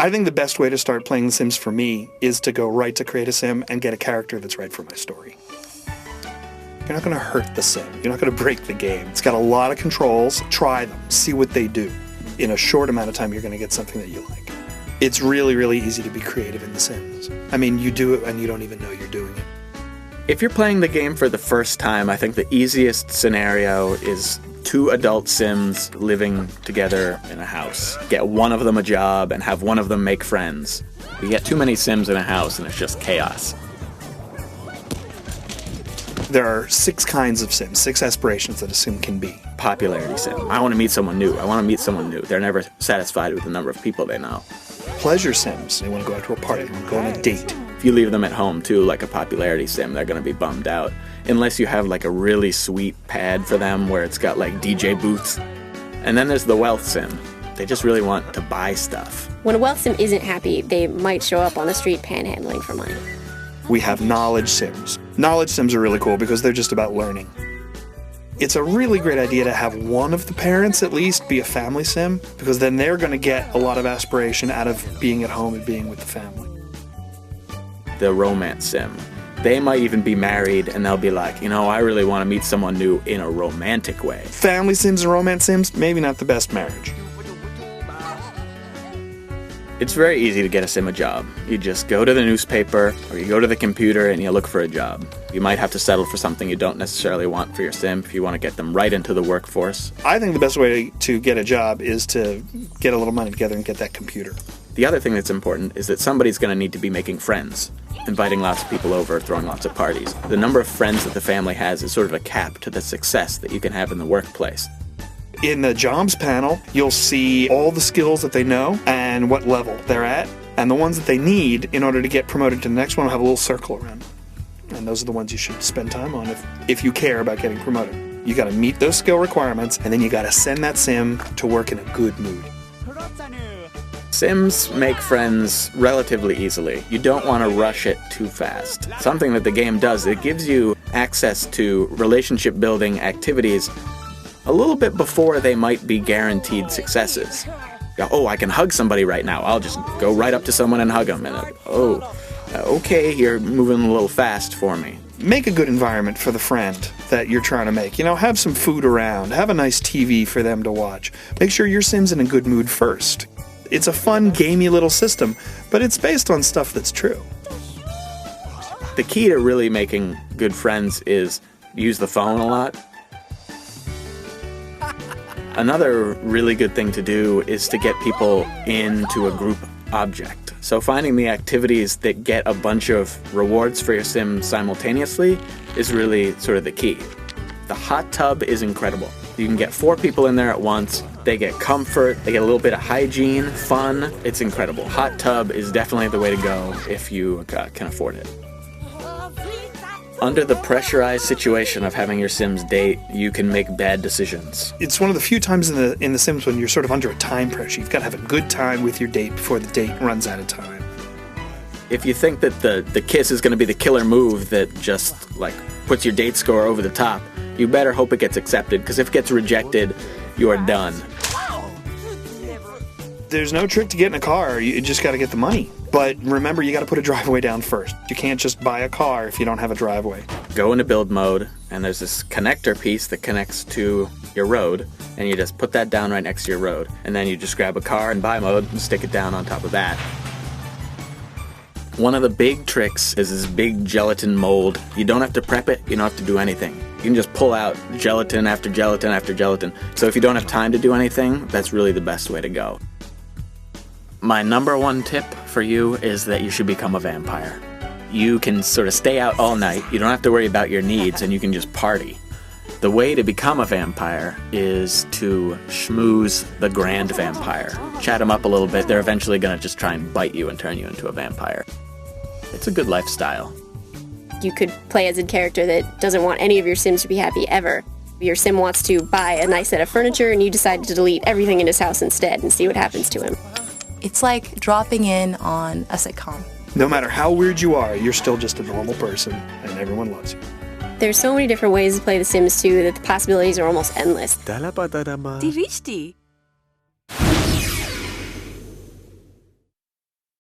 I think the best way to start playing The Sims for me is to go right to create a sim and get a character that's right for my story. You're not going to hurt the sim. You're not going to break the game. It's got a lot of controls. Try them. See what they do. In a short amount of time, you're going to get something that you like. It's really, really easy to be creative in The Sims. I mean, you do it and you don't even know you're doing it. If you're playing the game for the first time, I think the easiest scenario is 2 adult Sims living together in a house. Get one of them a job and have one of them make friends. You get too many Sims in a house and it's just chaos. There are 6 kinds of Sims, 6 aspirations that a Sim can be. Popularity Sim. I want to meet someone new. I want to meet someone new. They're never satisfied with the number of people they know. Pleasure Sims. They want to go out to a party. They want to go on a date. If you leave them at home, too, like a popularity sim, they're going to be bummed out. Unless you have, like, a really sweet pad for them where it's got, like, DJ booths. And then there's the wealth sim. They just really want to buy stuff. When a wealth sim isn't happy, they might show up on the street panhandling for money. We have knowledge Sims. Knowledge Sims are really cool because they're just about learning. It's a really great idea to have one of the parents at least be a family sim, because then they're going to get a lot of aspiration out of being at home and being with the family. The romance sim. They might even be married and they'll be like, you know, I really want to meet someone new in a romantic way. Family Sims and romance Sims, maybe not the best marriage. It's very easy to get a sim a job. You just go to the newspaper or you go to the computer and you look for a job. You might have to settle for something you don't necessarily want for your sim if you want to get them right into the workforce. I think the best way to get a job is to get a little money together and get that computer. The other thing that's important is that somebody's going to need to be making friends, inviting lots of people over, throwing lots of parties. The number of friends that the family has is sort of a cap to the success that you can have in the workplace. In the jobs panel, you'll see all the skills that they know and what level they're at, and the ones that they need in order to get promoted to the next one will have a little circle around them. And those are the ones you should spend time on if you care about getting promoted. You got to meet those skill requirements, and then you got to send that sim to work in a good mood. Sims make friends relatively easily. You don't want to rush it too fast. Something that the game does, it gives you access to relationship building activities a little bit before they might be guaranteed successes. Oh, I can hug somebody right now. I'll just go right up to someone and hug them. And okay, you're moving a little fast for me. Make a good environment for the friend that you're trying to make. You know, have some food around. Have a nice TV for them to watch. Make sure your sim's in a good mood first. It's a fun, gamey little system, but it's based on stuff that's true. The key to really making good friends is use the phone a lot. Another really good thing to do is to get people into a group object. So finding the activities that get a bunch of rewards for your sim simultaneously is really sort of the key. The hot tub is incredible. You can get 4 people in there at once. They get comfort, they get a little bit of hygiene, fun. It's incredible. Hot tub is definitely the way to go if you can afford it. Under the pressurized situation of having your Sims date, you can make bad decisions. It's one of the few times in the Sims when you're sort of under a time pressure. You've got to have a good time with your date before the date runs out of time. If you think that the kiss is going to be the killer move that just, like, puts your date score over the top, you better hope it gets accepted, because if it gets rejected, you are done. There's no trick to getting a car. You just got to get the money. But remember, you got to put a driveway down first. You can't just buy a car if you don't have a driveway. Go into build mode, and there's this connector piece that connects to your road, and you just put that down right next to your road. And then you just grab a car in buy mode and stick it down on top of that. One of the big tricks is this big gelatin mold. You don't have to prep it, you don't have to do anything. You can just pull out gelatin after gelatin after gelatin. So if you don't have time to do anything, that's really the best way to go. My number 1 tip for you is that you should become a vampire. You can sort of stay out all night, you don't have to worry about your needs, and you can just party. The way to become a vampire is to schmooze the grand vampire. Chat them up a little bit, they're eventually going to just try and bite you and turn you into a vampire. It's a good lifestyle. You could play as a character that doesn't want any of your Sims to be happy ever. Your Sim wants to buy a nice set of furniture and you decide to delete everything in his house instead and see what happens to him. It's like dropping in on a sitcom. No matter how weird you are, you're still just a normal person and everyone loves you. There's so many different ways to play The Sims 2 that the possibilities are almost endless. Di Rishti.